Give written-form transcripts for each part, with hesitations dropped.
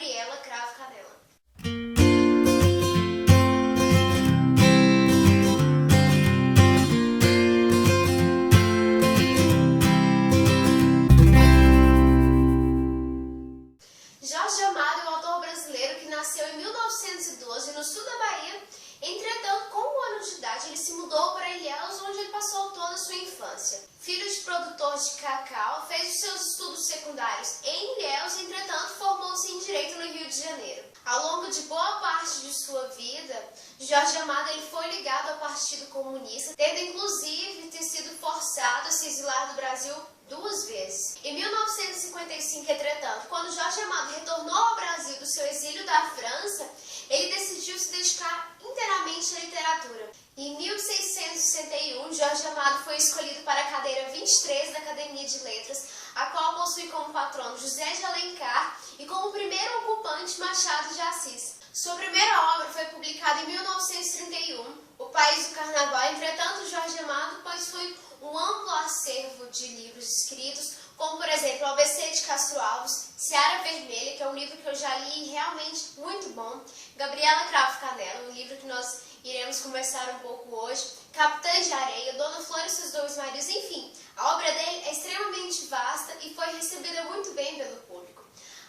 Gabriela Cravo Canela. Jorge Amado é um autor brasileiro que nasceu em 1912 no sul da Bahia. Entretanto, com 1 ano de idade, ele se mudou para Ilhéus, onde ele passou toda a sua infância. Filho de produtor de cacau, fez os seus estudos secundários em Ilhéus, entretanto, formou-se em Direito no Rio de Janeiro. Ao longo de boa parte de sua vida, Jorge Amado ele foi ligado ao Partido Comunista, tendo inclusive sido forçado a se exilar do Brasil 2 vezes. Em 1955, entretanto, quando Jorge Amado retornou ao Brasil do seu exílio da França, ele decidiu se dedicar inteiramente à literatura. Em 1661, Jorge Amado foi escolhido para a cadeira 23 da Academia de Letras, a qual possui como patrono José de Alencar e como primeiro ocupante Machado de Assis. Sua primeira obra foi publicada em 1931, O País do Carnaval. Entretanto, Jorge Amado possui um amplo acervo de livros escritos, como, por exemplo, O ABC de Castro Alves, Seara Vermelha, que é um livro que eu já li e realmente muito bom, Gabriela Cravo Canela, um livro que nós iremos conversar um pouco hoje, Capitã de Areia, Dona Flor e seus 2 maridos, enfim, a obra dele é extremamente vasta e foi recebida muito bem pelo público.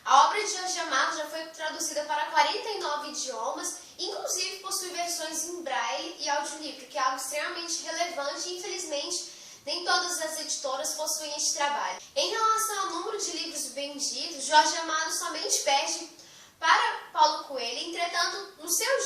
A obra de Jorge Amado já foi traduzida para 49 idiomas, inclusive possui versões em braille e audiolivro, que é algo extremamente relevante e, infelizmente, nem todas as editoras possuem este trabalho. Em relação ao número de livros vendidos, Jorge Amado somente perde para Paulo Coelho. Entretanto, no seu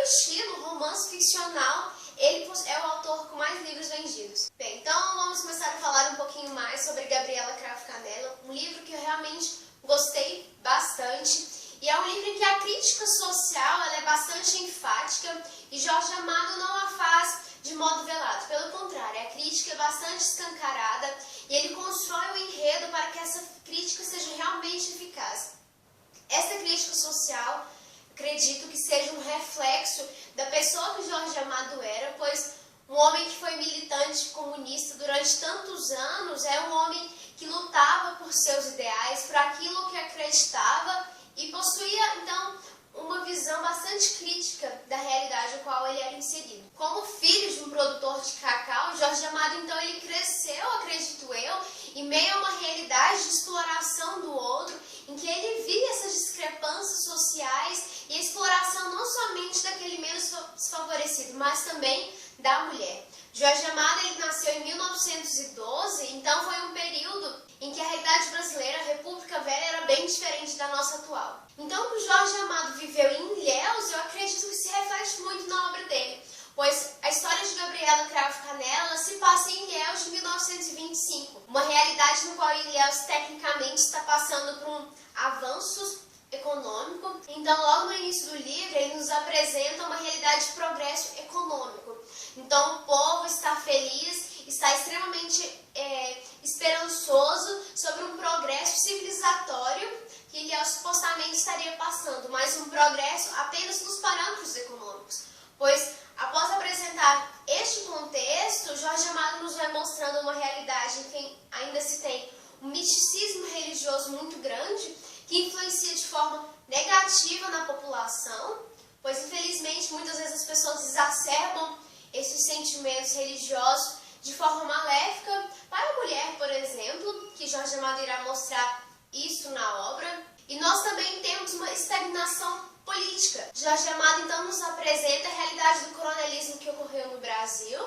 estilo romance ficcional, ele é o autor com mais livros vendidos. Bem, então vamos começar a falar um pouquinho mais sobre Gabriela Cravo Canela, um livro que eu realmente gostei bastante. E é um livro em que a crítica social ela é bastante enfática e Jorge Amado não a faz de modo velado. Pelo contrário, a crítica é bastante escancarada e ele constrói o enredo para que essa crítica seja realmente eficaz. Essa crítica social, acredito que seja um reflexo da pessoa que Jorge Amado era, pois um homem que foi militante comunista durante tantos anos é um homem que lutava por seus ideais, por aquilo que acreditava e possuía, então, uma visão bastante crítica da realidade a qual ele era inserido. Como filho de um produtor de cacau, Jorge Amado, então, ele cresceu, acredito eu, em meio a uma realidade de exploração do outro, em que ele via essas discrepâncias sociais e a exploração não somente daquele menos desfavorecido, mas também da mulher. Jorge Amado ele nasceu em 1912, então foi um período em que a realidade brasileira, a República Velha, era bem diferente da nossa atual. Então, o que Jorge Amado viveu em Ilhéus, eu acredito que se reflete muito na obra dele, pois a história de Gabriela Cravo Canela se passa em Ilhéus de 1925, uma realidade no qual Ilhéus tecnicamente está passando por um avanço econômico. Então, logo no início do livro, ele nos apresenta uma realidade de progresso econômico. Então, o povo está feliz, está extremamente esperançoso sobre um progresso civilizatório que Ilhéus supostamente estaria passando, mas um progresso apenas nos parâmetros econômicos, pois após apresentar este contexto, Jorge Amado nos vai mostrando uma realidade em que ainda se tem um misticismo religioso muito grande, que influencia de forma negativa na população, pois infelizmente muitas vezes as pessoas exacerbam esses sentimentos religiosos de forma maléfica para a mulher, por exemplo, que Jorge Amado irá mostrar isso na obra. E nós também temos uma estagnação política. Jorge Amado então nos apresenta a realidade do coronelismo que ocorreu no Brasil,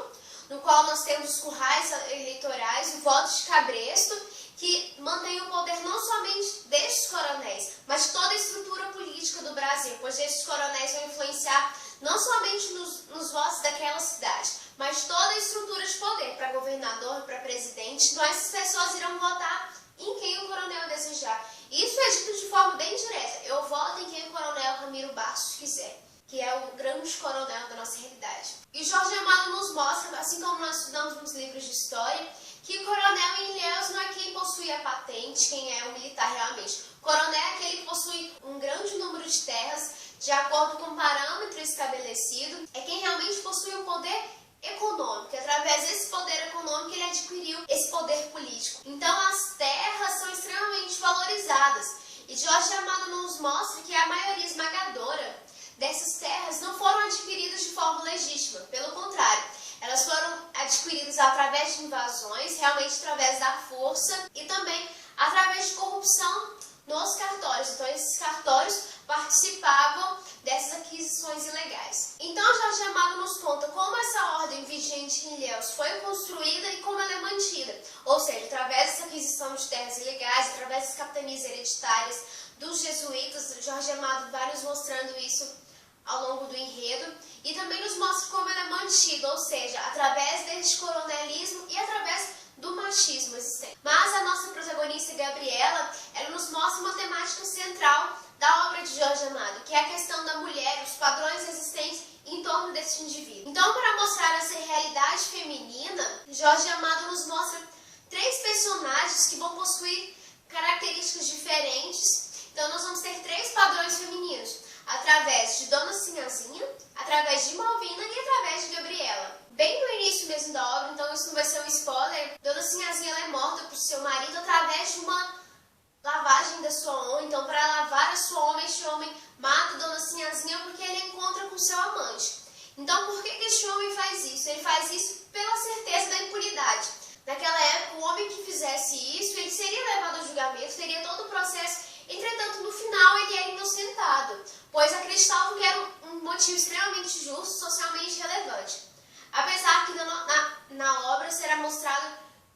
no qual nós temos os currais eleitorais, o voto de cabresto, que mantém o poder não somente destes coronéis, mas de toda a estrutura política do Brasil, pois estes coronéis vão influenciar não somente nos votos daquela cidade, mas toda a estrutura de poder para governador, para presidente. Então essas pessoas irão votar em quem o coronel desejar. Isso é dito de forma bem direta: eu voto em quem o coronel Ramiro Bastos quiser, que é o grande coronel da nossa realidade. E Jorge Amado nos mostra, assim como nós estudamos nos livros de história, que o coronel em Ilhéus não é quem possui a patente, quem é o militar realmente. O coronel é aquele que possui um grande número de terras, de acordo com o parâmetro estabelecido, é quem realmente possui um poder econômico. Através desse poder econômico ele adquiriu esse poder político. Então as terras são extremamente valorizadas. E Jorge Amado nos mostra que a maioria esmagadora dessas terras não foram adquiridas de forma legítima, pelo contrário, elas foram adquiridas através de invasões, realmente através da força e também através de corrupção nos cartórios. Então esses cartórios participavam dessas aquisições ilegais. Então Jorge Amado nos conta como essa ordem vigente em Ilhéus foi construída e como ela é mantida, ou seja, através dessa aquisição de terras ilegais, através das capitanias hereditárias dos jesuítas. Jorge Amado vai nos mostrando isso ao longo do enredo e também nos mostra como ela é mantida, ou seja, através deste coronelismo e através do machismo existente. Mas a nossa protagonista Gabriela, ela nos mostra uma temática central da obra de Jorge Amado, que é a questão da mulher, os padrões existentes em torno desse indivíduo. Então, para mostrar essa realidade feminina, Jorge Amado nos mostra 3 personagens que vão possuir características diferentes. Então, nós vamos ter 3 padrões femininos, através de Dona Sinhazinha, através de Malvina e através de Gabriela. Bem no início mesmo da obra, então isso não vai ser um spoiler, Dona Sinhazinha ela é morta por seu marido através de uma lavagem da sua honra. Então, para lavar a sua honra, este homem mata Dona Sinhazinha porque ele encontra com seu amante. Então, por que este homem faz isso? Ele faz isso pela certeza da impunidade. Naquela época, o homem que fizesse isso, ele seria levado a julgamento, teria todo o processo. Entretanto, no final, ele era inocentado, pois acreditavam que era um motivo extremamente justo, socialmente relevante. Apesar que na obra será mostrado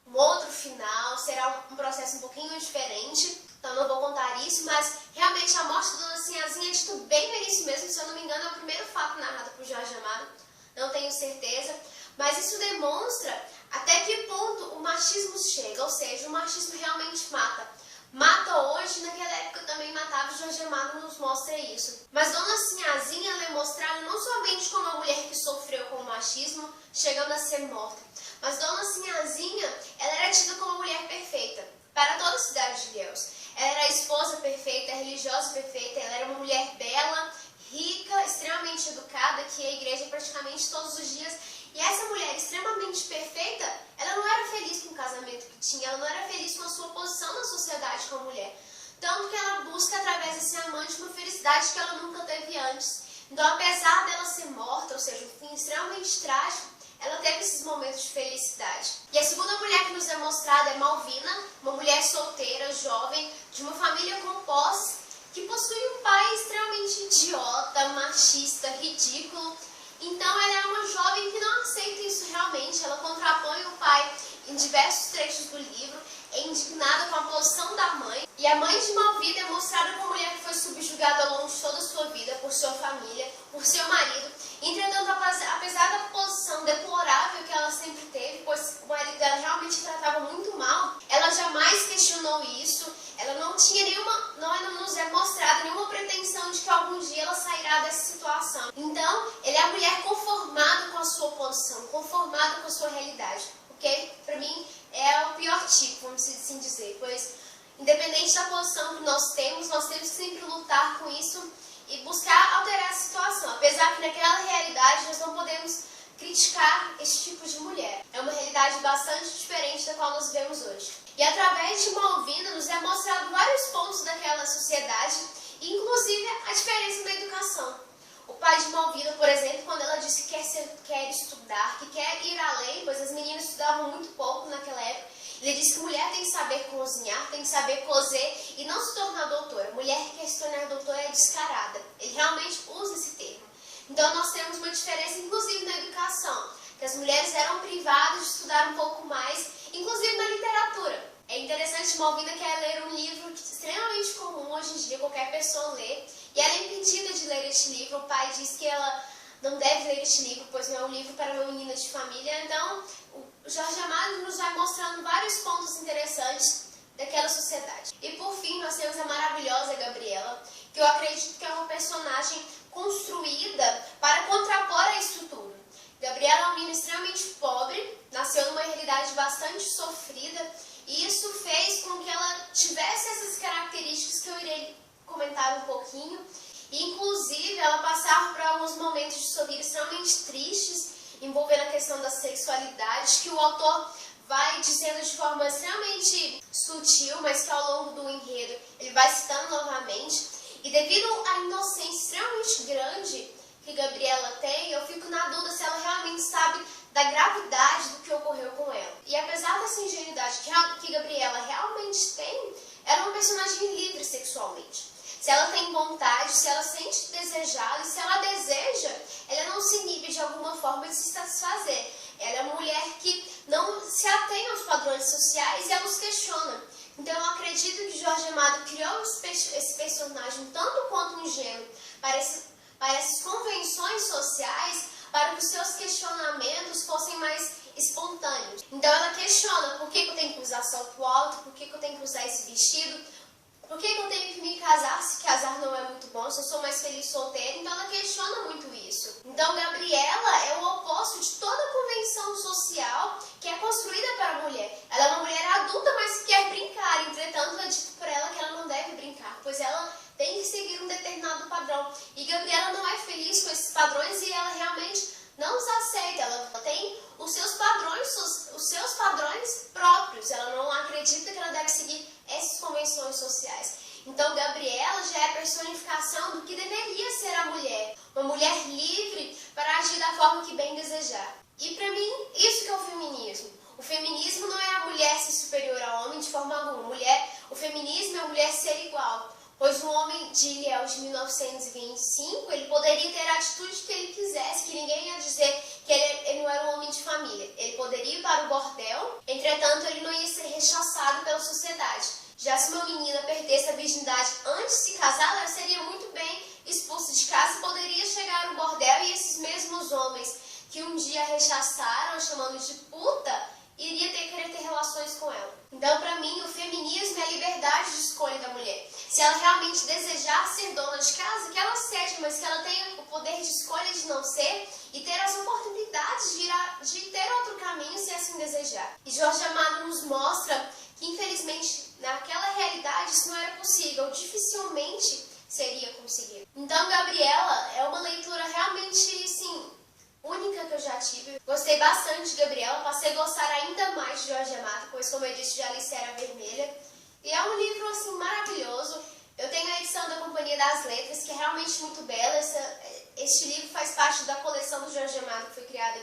um outro final, será um processo um pouquinho diferente, então não vou contar isso, mas realmente a morte da Dona Sinhazinha é dito bem no início mesmo, se eu não me engano é o primeiro fato narrado por Jorge Amado, não tenho certeza, mas isso demonstra até que ponto o machismo chega, ou seja, o machismo realmente mata. Mata hoje, naquela época também matava, Jorge Amado nos mostra isso. Mas Dona Sinhazinha ela é mostrada não somente como uma mulher que sofreu com o machismo, chegando a ser morta, mas Dona Sinhazinha ela era tida como uma mulher perfeita para toda a cidade de Ilhéus. Ela era a esposa perfeita, a religiosa perfeita, ela era uma mulher bela, rica, extremamente educada, que ia à igreja praticamente todos os dias. E essa mulher extremamente perfeita, ela não era feliz com o casamento que tinha, ela não era feliz com a sua posição na sociedade como mulher. Tanto que ela busca, através desse amante, uma felicidade que ela nunca teve antes. Então, apesar dela ser morta, ou seja, um fim extremamente trágico, ela teve esses momentos de felicidade. E a segunda mulher que nos é mostrada é Malvina, uma mulher solteira, jovem, de uma família com posse, que possui um pai extremamente idiota, machista, ridículo. Então ela é uma jovem que não aceita isso realmente, ela contrapõe o pai em diversos trechos do livro, é indignada com a posição da mãe. E a mãe de Malvina é mostrada como uma mulher que foi subjugada ao longo de toda a sua vida por sua família, por seu marido. Entretanto, apesar da posição deplorável que ela sempre teve, pois o marido dela realmente tratava muito mal, ela jamais questionou isso, ela não tinha não nos é mostrada nenhuma pretensão de que algum dia ela sairá dessa situação. Então, ela é a mulher conformada com a sua posição, conformada com a sua realidade, ok? Para mim, é o pior tipo, vamos assim dizer, pois independente da posição que nós temos que sempre lutar com isso e buscar alterar a situação, apesar que naquela realidade nós não podemos criticar esse tipo de mulher. É uma realidade bastante diferente da qual nós vemos hoje. E através de Malvina nos é mostrado vários pontos daquela sociedade, inclusive a diferença na educação. O pai de Malvina, por exemplo, quando ela disse que quer estudar, que quer ir além, pois as meninas estudavam muito pouco naquela época, ele disse que mulher tem que saber cozinhar, tem que saber coser e não se tornar doutora. Mulher que quer se tornar doutora é descarada. Ele realmente usa esse termo. Então nós temos uma diferença, inclusive na educação, que as mulheres eram privadas de estudar um pouco mais, inclusive na literatura. É interessante, Malvina quer ler um livro extremamente comum hoje em dia, qualquer pessoa lê, e ela é impedida de ler este livro. O pai diz que ela não deve ler este livro, pois não é um livro para uma menina de família. Então, o Jorge Amado nos vai mostrando vários pontos interessantes daquela sociedade. E por fim, nós temos a maravilhosa Gabriela, que eu acredito que é uma personagem construída para contrapor a isso tudo. Gabriela é uma menina extremamente pobre, nasceu numa realidade bastante sofrida, e isso fez com que ela tivesse essas características que eu irei comentar um pouquinho. E, inclusive, ela passava por alguns momentos de sua vida extremamente tristes, envolvendo a questão da sexualidade, que o autor vai dizendo de forma extremamente sutil, mas que ao longo do enredo ele vai citando novamente. E devido à inocência extremamente grande que Gabriela tem, eu fico na dúvida se ela realmente sabe da gravidade do que ocorreu com ela. E apesar dessa ingenuidade que Gabriela realmente tem, ela é uma personagem livre sexualmente. Se ela tem vontade, se ela sente desejada, e se ela deseja, ela não se inibe de alguma forma de se satisfazer. Ela é uma mulher que não se atém aos padrões sociais e ela os questiona. Então eu acredito que Jorge Amado criou esse personagem tanto quanto ingênuo para essas convenções sociais, para que os seus questionamentos fossem mais espontâneos. Então ela questiona: por que eu tenho que usar salto alto, por que eu tenho que usar esse vestido, por que eu tenho que me casar se casar não é muito bom, se eu sou mais feliz solteira. Então ela questiona muito isso. Então Gabriela é o oposto de toda convenção social que é construída para a mulher. Ela é uma mulher adulta, mas que quer brincar. Entretanto, é dito por ela que ela não deve brincar, pois ela tem que seguir um determinado padrão. E Gabriela não é feliz com esses padrões e ela realmente não os aceita. Ela tem os seus padrões próprios. Ela não acredita que ela deve seguir essas convenções sociais. Então Gabriela já é a personificação do que deveria ser a mulher. Uma mulher livre para agir da forma que bem desejar. E para mim, isso que é o feminismo. O feminismo não é a mulher ser superior ao homem de forma alguma. O feminismo é a mulher ser igual. Pois o homem de Ilhéus de 1925, ele poderia ter a atitude que ele quisesse, que ninguém ia dizer que ele não era um homem de família. Ele poderia ir para o bordel, entretanto ele não ia ser rechaçado pela sociedade. Já se uma menina perdesse a virgindade antes de se casar, ela seria muito bem expulsa de casa e poderia chegar no bordel, e esses mesmos homens que um dia a rechaçaram, chamando de puta, iria querer ter relações com ela. Então, para mim, o feminismo é a liberdade de escolha da mulher. Se ela realmente desejar ser dona de casa, que ela seja, mas que ela tenha o poder de escolha de não ser e ter as oportunidades de ter outro caminho se assim desejar. E Jorge Amado nos mostra que, infelizmente, naquela realidade isso não era possível, dificilmente seria conseguido. Então, Gabriela é uma leitura realmente, assim, única que eu já tive. Gostei bastante de Gabriela, passei a gostar ainda mais de Jorge Amado, pois, como eu disse, já li Era Vermelha. E é um livro, assim, maravilhoso. Eu tenho a edição da Companhia das Letras, que é realmente muito bela. Este livro faz parte da coleção do Jorge Amado, que foi criada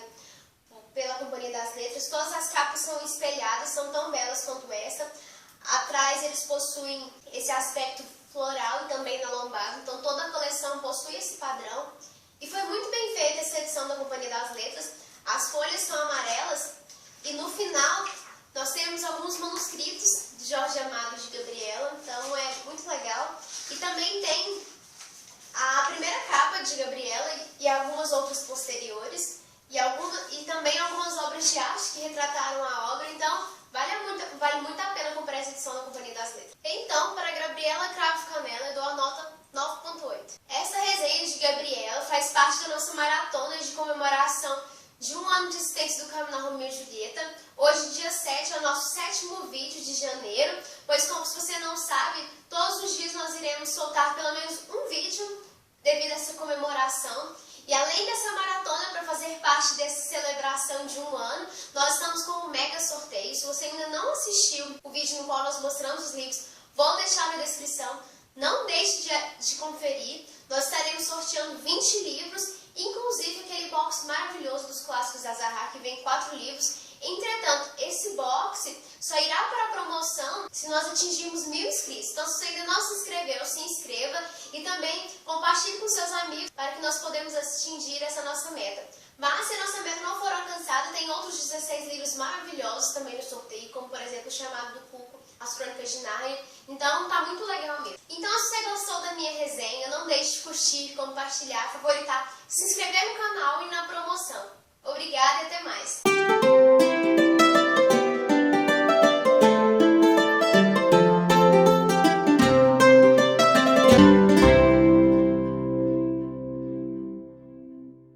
pela Companhia das Letras. Todas as capas são espelhadas, são tão belas quanto essa. Atrás eles possuem esse aspecto floral e também na lombada, então toda a coleção possui esse padrão. E foi muito bem feita essa edição da Companhia das Letras. As folhas são amarelas e no final nós temos alguns manuscritos de Jorge Amado de Gabriela, então é muito legal. E também tem a primeira capa de Gabriela e algumas outras posteriores, e também algumas obras de arte que retrataram a obra, então vale muito a pena comprar essa edição da Companhia das Letras. Então, para Gabriela Cravo Canela, eu dou a nota 9.8. Essa resenha de Gabriela faz parte da nossa maratona de comemoração de 1 ano de existência do Caminhão Romeu e Julieta. Hoje, dia 7, é o nosso 7º vídeo de janeiro, pois, como se você não sabe, todos os dias nós iremos soltar pelo menos um vídeo devido a essa comemoração. E além dessa maratona, para fazer parte dessa celebração de 1 ano, nós estamos com um mega sorteio. Se você ainda não assistiu o vídeo no qual nós mostramos os livros, vou deixar na descrição. Não deixe de conferir. Nós estaremos sorteando 20 livros, inclusive aquele box maravilhoso dos clássicos da Zahra, que vem 4 livros. Entretanto, esse box só irá para a promoção se nós atingirmos 1000 inscritos. Então, se você ainda não se inscreveu, se inscreva e também compartilhe com seus amigos para que nós podemos atingir essa nossa meta. Mas, se a nossa meta não for alcançada, tem outros 16 livros maravilhosos também no sorteio, como, por exemplo, o Chamado do Cuco, As Crônicas de Nárnia. Então, tá muito legal mesmo. Então, se você gostou da minha resenha, não deixe de curtir, compartilhar, favoritar, se inscrever no canal e na promoção. Obrigada e até mais!